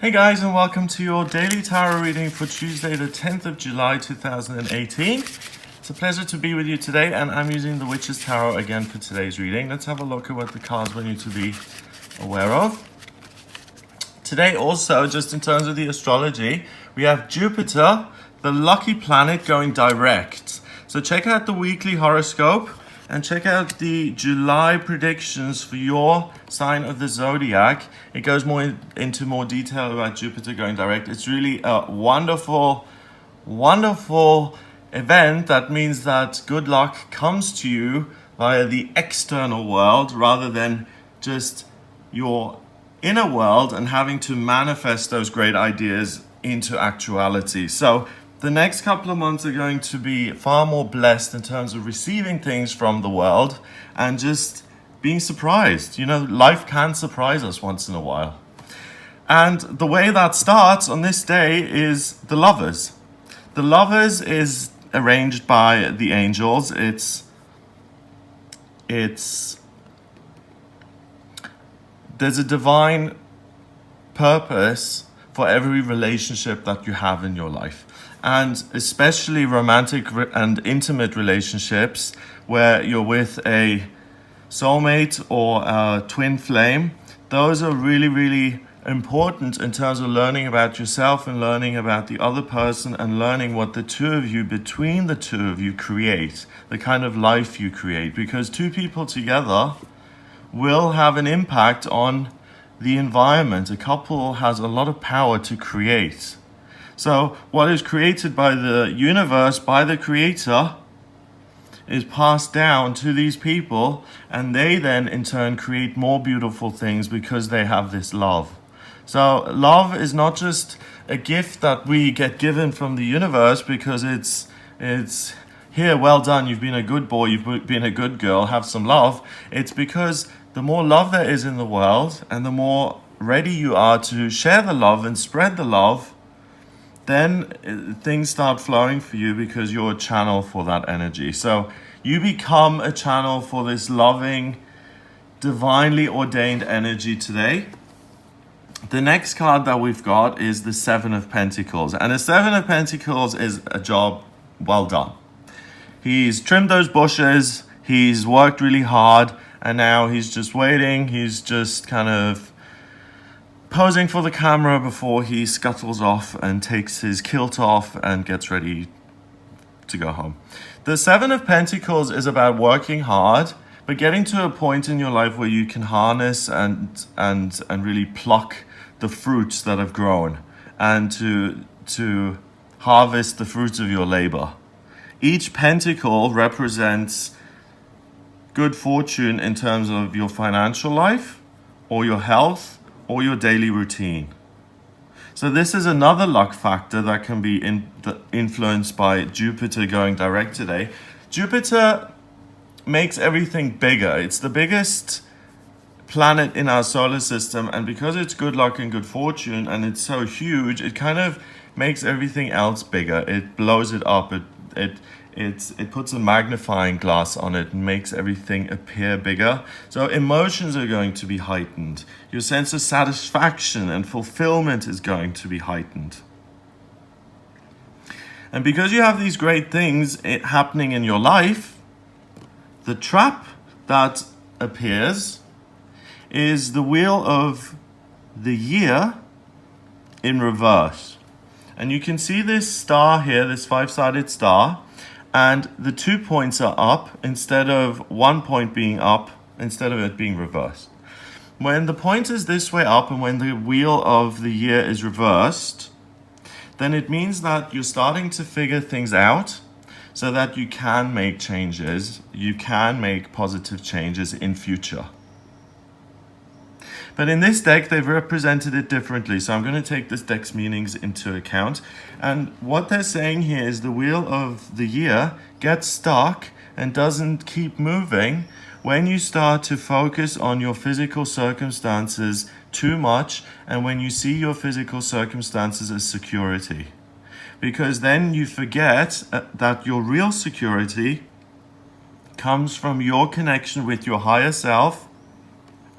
Hey guys, and welcome to your daily tarot reading for Tuesday the 10th of July 2018. It's a pleasure to be with you today, and I'm using the Witch's Tarot again for today's reading. Let's have a look at what the cards want you to be aware of. Today also, just in terms of the astrology, we have Jupiter, the lucky planet, going direct. So check out the weekly horoscope and check out the July predictions for your sign of the zodiac. It goes into more detail about Jupiter going direct. It's really a wonderful event that means that good luck comes to you via the external world rather than just your inner world and having to manifest those great ideas into actuality. So the next couple of months are going to be far more blessed in terms of receiving things from the world and just being surprised. You know, life can surprise us once in a while. And the way that starts on this day is the Lovers. The Lovers is arranged by the angels. There's a divine purpose for every relationship that you have in your life. And especially romantic and intimate relationships where you're with a soulmate or a twin flame, those are really, really important in terms of learning about yourself and learning about the other person and learning what the two of you, between the two of you, create, the kind of life you create. Because two people together will have an impact on the environment. A couple has a lot of power to create. So what is created by the universe, by the creator, is passed down to these people, and they then in turn create more beautiful things because they have this love. So love is not just a gift that we get given from the universe because it's here, well done, you've been a good boy, you've been a good girl, have some love. It's because the more love there is in the world and the more ready you are to share the love and spread the love, then things start flowing for you because you're a channel for that energy. So you become a channel for this loving, divinely ordained energy today. The next card that we've got is the Seven of Pentacles. And the Seven of Pentacles is a job well done. He's trimmed those bushes, he's worked really hard, and now he's just waiting. He's just kind of posing for the camera before he scuttles off and takes his kilt off and gets ready to go home. The Seven of Pentacles is about working hard, but getting to a point in your life where you can harness and really pluck the fruits that have grown and to harvest the fruits of your labor. Each pentacle represents good fortune in terms of your financial life or your health or your daily routine. So this is another luck factor that can be influenced by Jupiter going direct today. Jupiter makes everything bigger. It's the biggest planet in our solar system, and because it's good luck and good fortune and it's so huge, it kind of makes everything else bigger. It blows it up. It puts a magnifying glass on it and makes everything appear bigger. So emotions are going to be heightened. Your sense of satisfaction and fulfillment is going to be heightened. And because you have these great things happening in your life, the trap that appears is the wheel of the year in reverse. And you can see this star here, this five-sided star, and the 2 points are up instead of 1 point being up, instead of it being reversed. When the point is this way up and when the wheel of the year is reversed, then it means that you're starting to figure things out so that you can make changes, you can make positive changes in future. But in this deck, they've represented it differently. So I'm going to take this deck's meanings into account. And what they're saying here is the wheel of the year gets stuck and doesn't keep moving when you start to focus on your physical circumstances too much and when you see your physical circumstances as security. Because then you forget that your real security comes from your connection with your higher self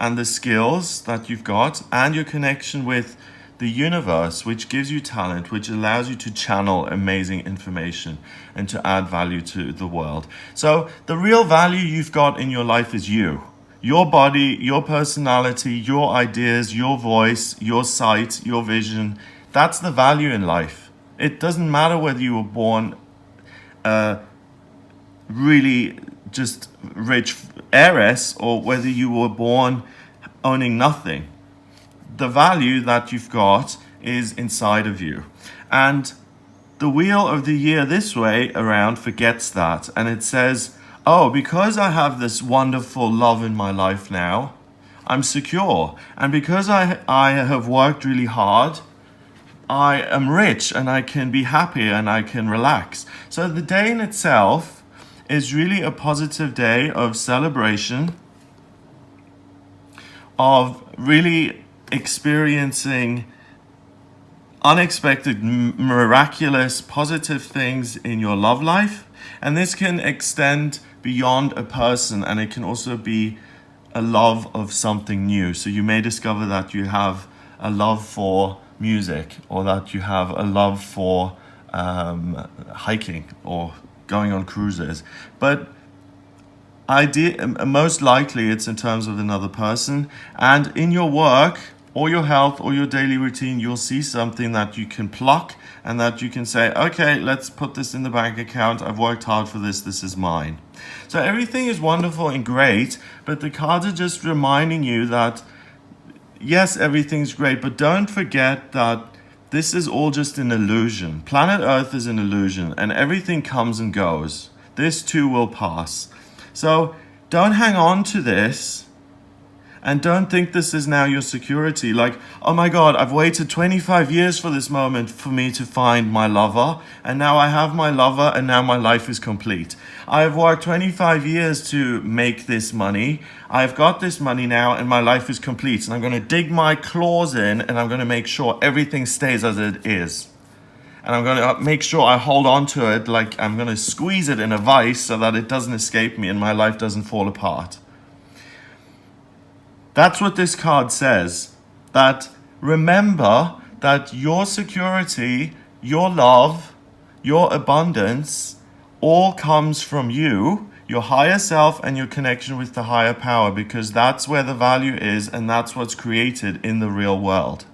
and the skills that you've got and your connection with the universe, which gives you talent, which allows you to channel amazing information and to add value to the world. So the real value you've got in your life is you. Your body, your personality, your ideas, your voice, your sight, your vision. That's the value in life. It doesn't matter whether you were born really just rich heiress or whether you were born owning nothing. The value that you've got is inside of you. And the wheel of the year this way around forgets that. And it says, oh, because I have this wonderful love in my life now, I'm secure. And because I have worked really hard, I am rich and I can be happy and I can relax. So the day in itself is really a positive day of celebration, of really experiencing unexpected, miraculous, positive things in your love life. And this can extend beyond a person, and it can also be a love of something new. So you may discover that you have a love for music, or that you have a love for hiking or going on cruises. But most likely it's in terms of another person. And in your work or your health or your daily routine, you'll see something that you can pluck and that you can say, okay, let's put this in the bank account. I've worked hard for this. This is mine. So everything is wonderful and great, but the cards are just reminding you that, yes, everything's great, but don't forget that this is all just an illusion. Planet Earth is an illusion, and everything comes and goes. This too will pass. So don't hang on to this. And don't think this is now your security. Like, oh my God, I've waited 25 years for this moment for me to find my lover. And now I have my lover and now my life is complete. I've worked 25 years to make this money. I've got this money now and my life is complete. And I'm going to dig my claws in and I'm going to make sure everything stays as it is. And I'm going to make sure I hold on to it, like I'm going to squeeze it in a vice so that it doesn't escape me and my life doesn't fall apart. That's what this card says. That remember that your security, your love, your abundance all comes from you, your higher self, and your connection with the higher power, because that's where the value is and that's what's created in the real world.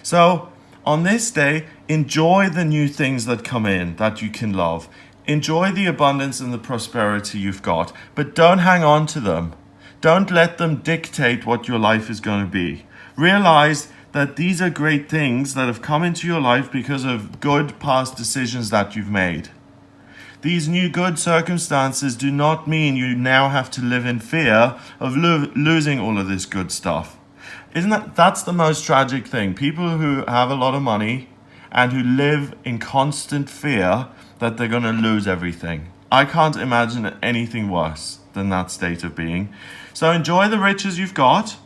So on this day, enjoy the new things that come in that you can love. Enjoy the abundance and the prosperity you've got, but don't hang on to them. Don't let them dictate what your life is going to be. Realize that these are great things that have come into your life because of good past decisions that you've made. These new good circumstances do not mean you now have to live in fear of losing all of this good stuff. That's the most tragic thing. People who have a lot of money and who live in constant fear that they're going to lose everything. I can't imagine anything worse than that state of being. So enjoy the riches you've got.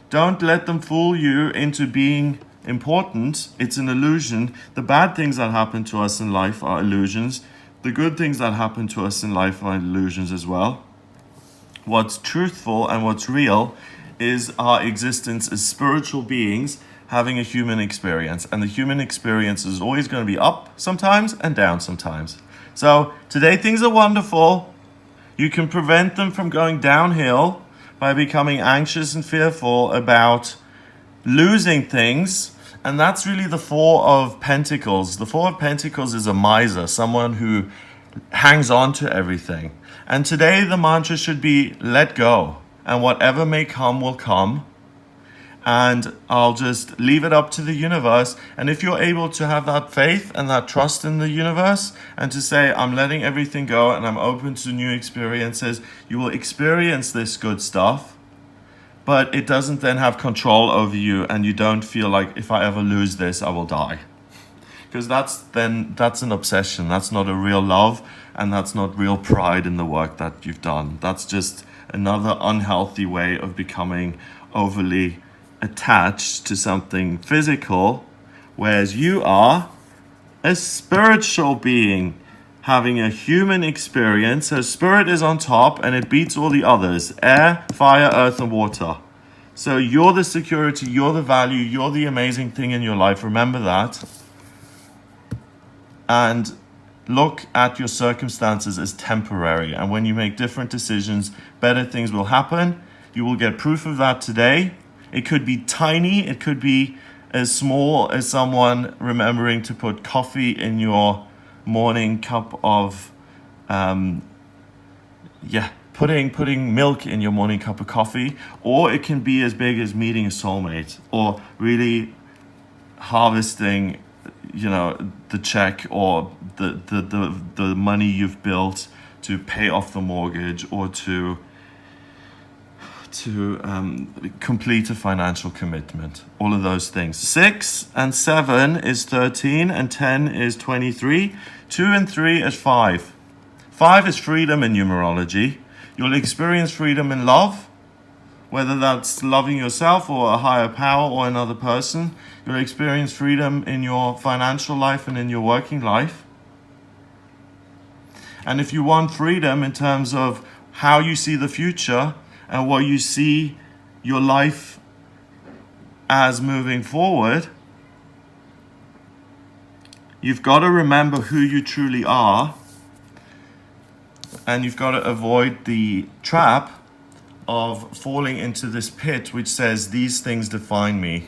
Don't let them fool you into being important. It's an illusion. The bad things that happen to us in life are illusions. The good things that happen to us in life are illusions as well. What's truthful and what's real is our existence as spiritual beings having a human experience. And the human experience is always going to be up sometimes and down sometimes. So today things are wonderful. You can prevent them from going downhill by becoming anxious and fearful about losing things. And that's really the Four of Pentacles. The Four of Pentacles is a miser, someone who hangs on to everything. And today the mantra should be, let go. And whatever may come will come. And I'll just leave it up to the universe. And if you're able to have that faith and that trust in the universe and to say, I'm letting everything go and I'm open to new experiences, you will experience this good stuff, but it doesn't then have control over you and you don't feel like, if I ever lose this, I will die. Because that's an obsession. That's not a real love, and that's not real pride in the work that you've done. That's just another unhealthy way of becoming overly attached to something physical, whereas you are a spiritual being having a human experience. So spirit is on top and it beats all the others: air, fire, earth, and water. So you're the security, you're the value, you're the amazing thing in your life. Remember that. And look at your circumstances as temporary. And when you make different decisions, better things will happen. You will get proof of that today. It could be tiny. It could be as small as someone remembering to put coffee in your morning cup of, putting milk in your morning cup of coffee. Or it can be as big as meeting a soulmate, or really harvesting, the check or the money you've built to pay off the mortgage, or to complete a financial commitment. All of those things. 6 and 7 is 13, and 10 is 23. 2 and 3 is 5. 5 is freedom in numerology. You'll experience freedom in love, whether that's loving yourself or a higher power or another person. You'll experience freedom in your financial life and in your working life. And if you want freedom in terms of how you see the future and what you see your life as moving forward, you've got to remember who you truly are, and you've got to avoid the trap of falling into this pit which says these things define me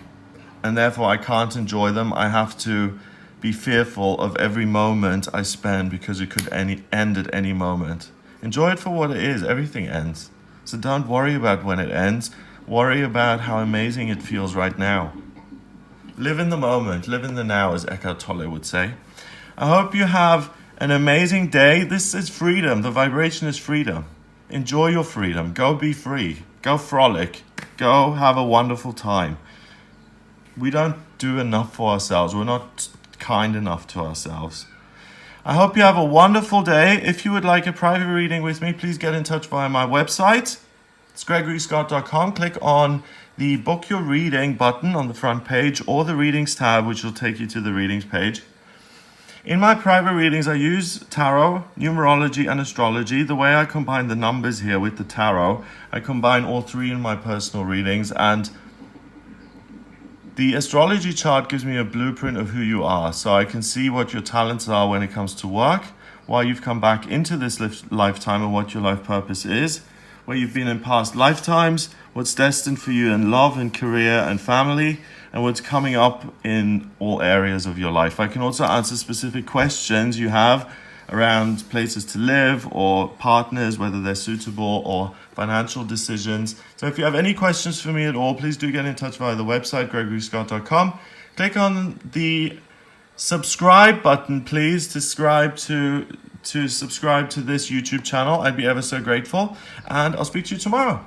and therefore I can't enjoy them. I have to be fearful of every moment I spend because it could end at any moment. Enjoy it for what it is. Everything ends. So don't worry about when it ends. Worry about how amazing it feels right now. Live in the moment. Live in the now, as Eckhart Tolle would say. I hope you have an amazing day. This is freedom. The vibration is freedom. Enjoy your freedom. Go be free. Go frolic. Go have a wonderful time. We don't do enough for ourselves. We're not kind enough to ourselves. I hope you have a wonderful day. If you would like a private reading with me, please get in touch via my website. It's gregoryscott.com. Click on the Book Your Reading button on the front page, or the Readings tab, which will take you to the Readings page. In my private readings, I use tarot, numerology, and astrology. The way I combine the numbers here with the tarot, I combine all three in my personal readings, and the astrology chart gives me a blueprint of who you are, so I can see what your talents are when it comes to work, why you've come back into this lifetime and what your life purpose is, where you've been in past lifetimes, what's destined for you in love and career and family, and what's coming up in all areas of your life. I can also answer specific questions you have around places to live or partners, whether they're suitable, or financial decisions. So if you have any questions for me at all, please do get in touch via the website, gregoryscott.com. Click on the subscribe button, please, to subscribe to this YouTube channel. I'd be ever so grateful. And I'll speak to you tomorrow.